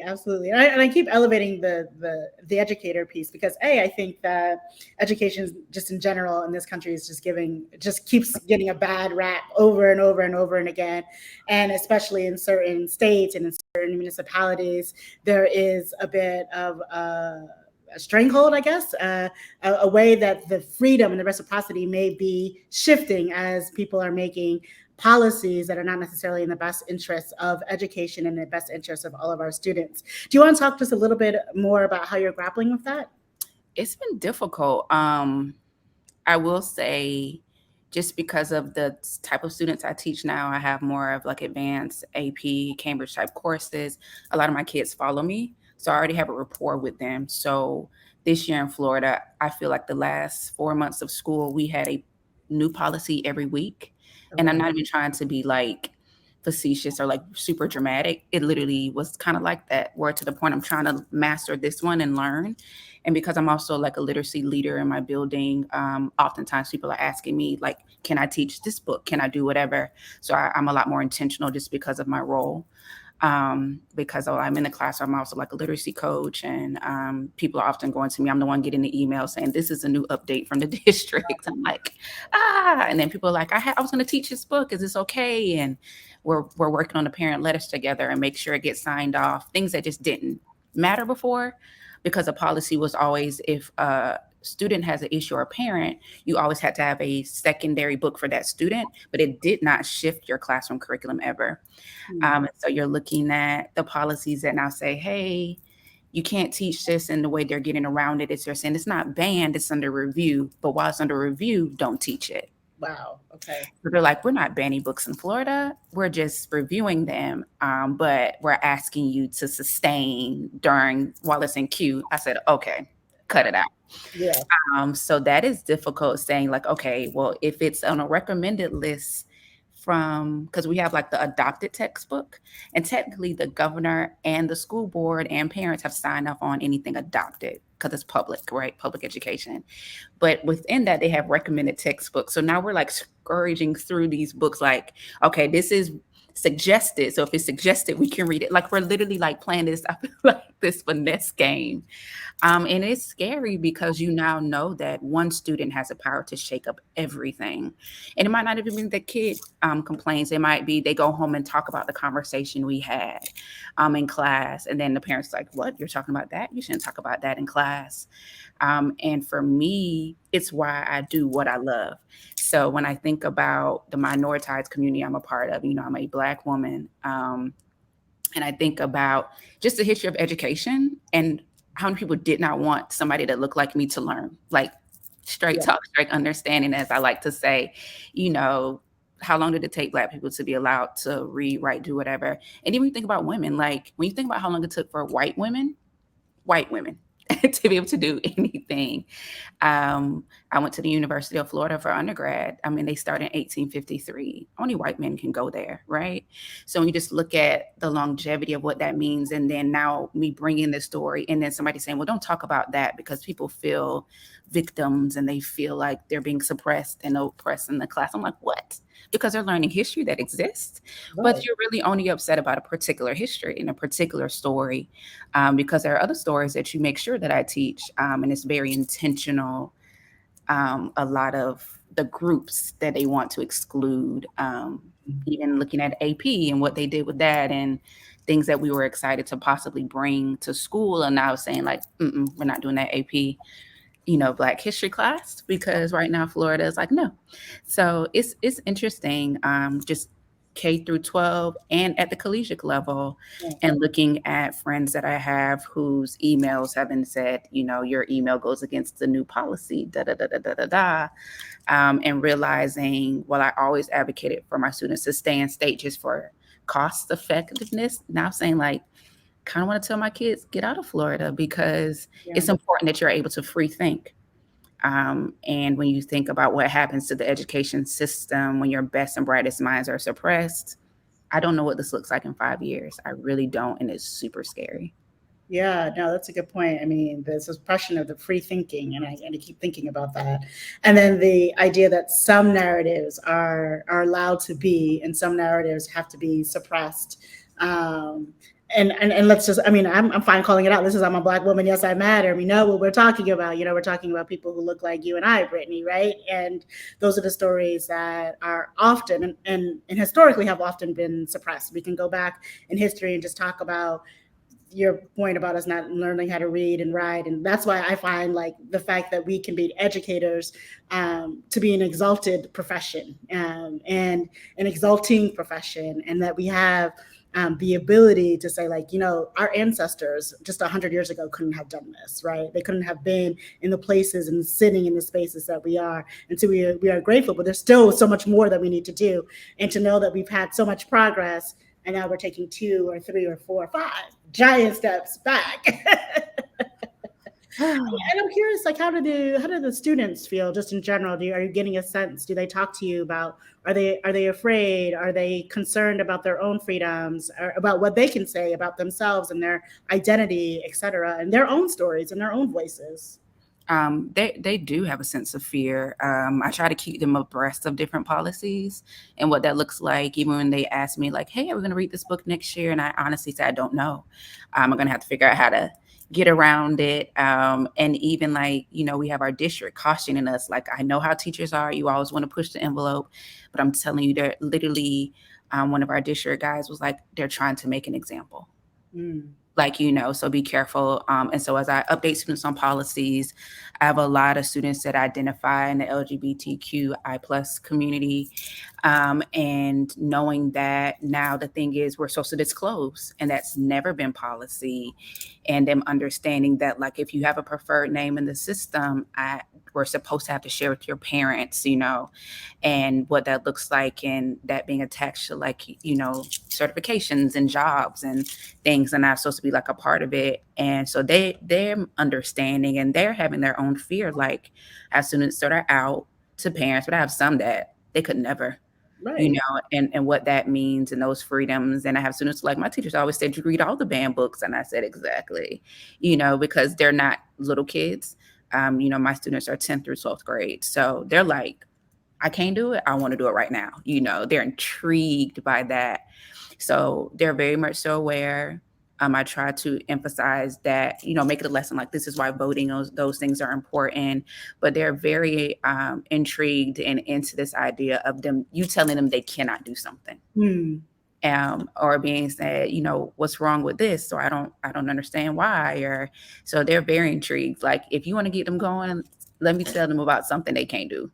Absolutely. And I keep elevating the educator piece because I think that education just in general in this country is just keeps getting a bad rap over and over and over and again. And especially in certain states and in certain municipalities, there is a bit of a stranglehold, I guess, a way that the freedom and the reciprocity may be shifting as people are making policies that are not necessarily in the best interests of education and the best interests of all of our students. Do you want to talk just a little bit more about how you're grappling with that? It's been difficult. I will say, just because of the type of students I teach now, I have more of like advanced AP, Cambridge type courses. A lot of my kids follow me, so I already have a rapport with them. So this year in Florida, I feel like the last 4 months of school, we had a new policy every week. Oh, And I'm wow. not even trying to be like facetious or like super dramatic. It literally was kind of like that, where to the point I'm trying to master this one and learn. And because I'm also like a literacy leader in my building, oftentimes people are asking me like, can I teach this book? Can I do whatever? So I'm a lot more intentional just because of my role. Because I'm in the class, I'm also like a literacy coach, and people are often going to me. I'm the one getting the email saying this is a new update from the district. I'm like, and then people are like, I was going to teach this book. Is this okay? And we're working on the parent letters together and make sure it gets signed off. Things that just didn't matter before, because the policy was always if a student has an issue or a parent, you always had to have a secondary book for that student, but it did not shift your classroom curriculum ever. So you're looking at the policies that now say, hey, you can't teach this, and the way they're getting around it is they're saying it's not banned, it's under review, but while it's under review, don't teach it. Wow. Okay. So they're like, we're not banning books in Florida. We're just reviewing them. But we're asking you to sustain while it's in queue. I said, okay, cut it out. Yeah. So that is difficult, saying like, okay, well, if it's on a recommended list because we have like the adopted textbook, and technically the governor and the school board and parents have signed off on anything adopted because it's public, right? Public education. But within that, they have recommended textbooks. So now we're like scourging through these books like, okay, this is suggested. So if it's suggested, we can read it. Like we're literally like playing this, I feel like this finesse game. And it's scary because you now know that one student has the power to shake up everything. And it might not even be the kid complains. It might be they go home and talk about the conversation we had in class. And then the parents like, what? You're talking about that? You shouldn't talk about that in class. And for me, it's why I do what I love. So when I think about the minoritized community I'm a part of, I'm a Black woman. And I think about just the history of education and how many people did not want somebody that looked like me to learn, like straight talk, straight understanding, as I like to say. How long did it take Black people to be allowed to read, write, do whatever? And even think about women, like when you think about how long it took for white women to be able to do anything. I went to the University of Florida for undergrad. I mean, they started in 1853. Only white men can go there, right? So when you just look at the longevity of what that means, and then now me bringing this story, and then somebody saying, well, don't talk about that because people feel victims and they feel like they're being suppressed and oppressed in the class. I'm like, what? Because they're learning history that exists, but you're really only upset about a particular history and a particular story, because there are other stories that you make sure that I teach, and it's very intentional. A lot of the groups that they want to exclude, even looking at AP and what they did with that, and things that we were excited to possibly bring to school, and now saying like, we're not doing that AP. Black history class, because right now Florida is like, no. So it's interesting, just K through 12 and at the collegiate level, and looking at friends that I have whose emails have been said, your email goes against the new policy, and realizing, well, I always advocated for my students to stay in state just for cost effectiveness. Now saying like, kind of want to tell my kids, get out of Florida, because it's important that you're able to free think. And when you think about what happens to the education system when your best and brightest minds are suppressed, I don't know what this looks like in 5 years. I really don't. And it's super scary. Yeah, no, that's a good point. I mean, the suppression of the free thinking, and I keep thinking about that. And then the idea that some narratives are allowed to be, and some narratives have to be suppressed. and let's just, I mean, I'm fine calling it out. This is, I'm a Black woman. Yes, I matter. We know what we're talking about. You know, we're talking about people who look like you and I, Brittany, right? And those are the stories that are often and historically have often been suppressed. We can go back in history and just talk about your point about us not learning how to read and write. And that's why I find like the fact that we can be educators to be an exalted profession and an exalting profession, and that we have the ability to say, like, you know, our ancestors just 100 years ago couldn't have done this, right? They couldn't have been in the places and sitting in the spaces that we are. And so we are grateful, but there's still so much more that we need to do. And to know that we've had so much progress, and now we're taking 2 or 3 or 4 or 5 giant steps back. And I'm curious, like, how do the students feel just in general? Are you getting a sense? Do they talk to you about, are they afraid? Are they concerned about their own freedoms, or about what they can say about themselves and their identity, et cetera, and their own stories and their own voices? They do have a sense of fear. I try to keep them abreast of different policies and what that looks like. Even when they ask me, like, "Hey, are we going to read this book next year?" And I honestly say, "I don't know. I'm going to have to figure out how to get around it." And even like, you know, we have our district cautioning us, like, "I know how teachers are. You always want to push the envelope, but I'm telling you, they're literally." One of our district guys was like, "They're trying to make an example." Mm. Like, you know, so be careful. And so as I update students on policies, I have a lot of students that identify in the LGBTQI plus community. And knowing that now the thing is we're supposed to disclose, and that's never been policy. And them understanding that, like, if you have a preferred name in the system, we're supposed to have to share with your parents, you know, and what that looks like, and that being attached to, like, you know, certifications and jobs and things, and not supposed to be like a part of it. And so they're understanding, and they're having their own fear. Like, I have students that are out to parents, but I have some that they could never, you Right. know, and what that means and those freedoms. And I have students like, my teachers always said, "You read all the banned books." And I said, exactly, you know, because they're not little kids. You know, my students are 10th through 12th grade. So they're like, "I can't do it. I want to do it right now." You know, they're intrigued by that. So they're very much so aware. I try to emphasize that, you know, make it a lesson, like, this is why voting, those things are important. But they're very intrigued and into this idea of you telling them they cannot do something. Mm. Or being said, you know, "What's wrong with this?" Or I don't understand why. Or so they're very intrigued. Like, if you want to get them going, let me tell them about something they can't do.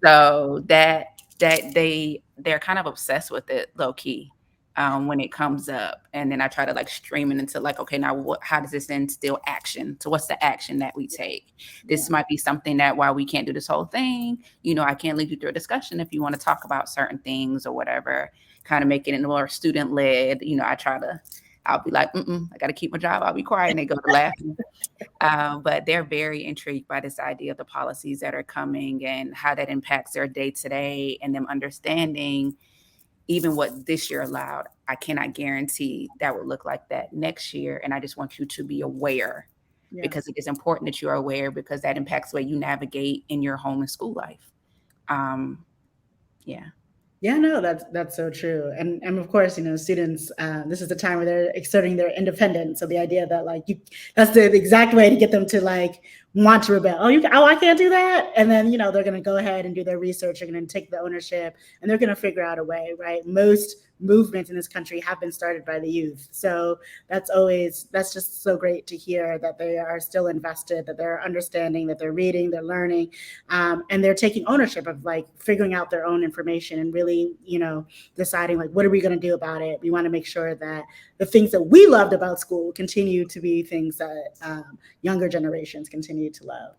So that they're kind of obsessed with it low key when it comes up. And then I try to like stream it into like, okay, now how does this instill action? So what's the action that we take? This might be something that, while we can't do this whole thing, you know, I can lead you through a discussion if you want to talk about certain things or whatever, kind of make it more student led. You know, I'll be like, I got to keep my job. I'll be quiet. And they go to laughing. But they're very intrigued by this idea of the policies that are coming and how that impacts their day to day, and them understanding even what this year allowed. I cannot guarantee that would look like that next year. And I just want you to be aware, Yeah. because it is important that you are aware, because that impacts the way you navigate in your home and school life. Yeah. Yeah, no, that's so true. And of course, you know, students, this is the time where they're exerting their independence. So the idea that like that's the exact way to get them to like want to rebel. Oh, I can't do that. And then, you know, they're going to go ahead and do their research. They're going to take the ownership, and they're going to figure out a way, right? Most movements in this country have been started by the youth. So that's just so great to hear that they are still invested, that they're understanding, that they're reading, they're learning, and they're taking ownership of like figuring out their own information and really, you know, deciding like, what are we going to do about it? We want to make sure that the things that we loved about school continue to be things that younger generations continue to love.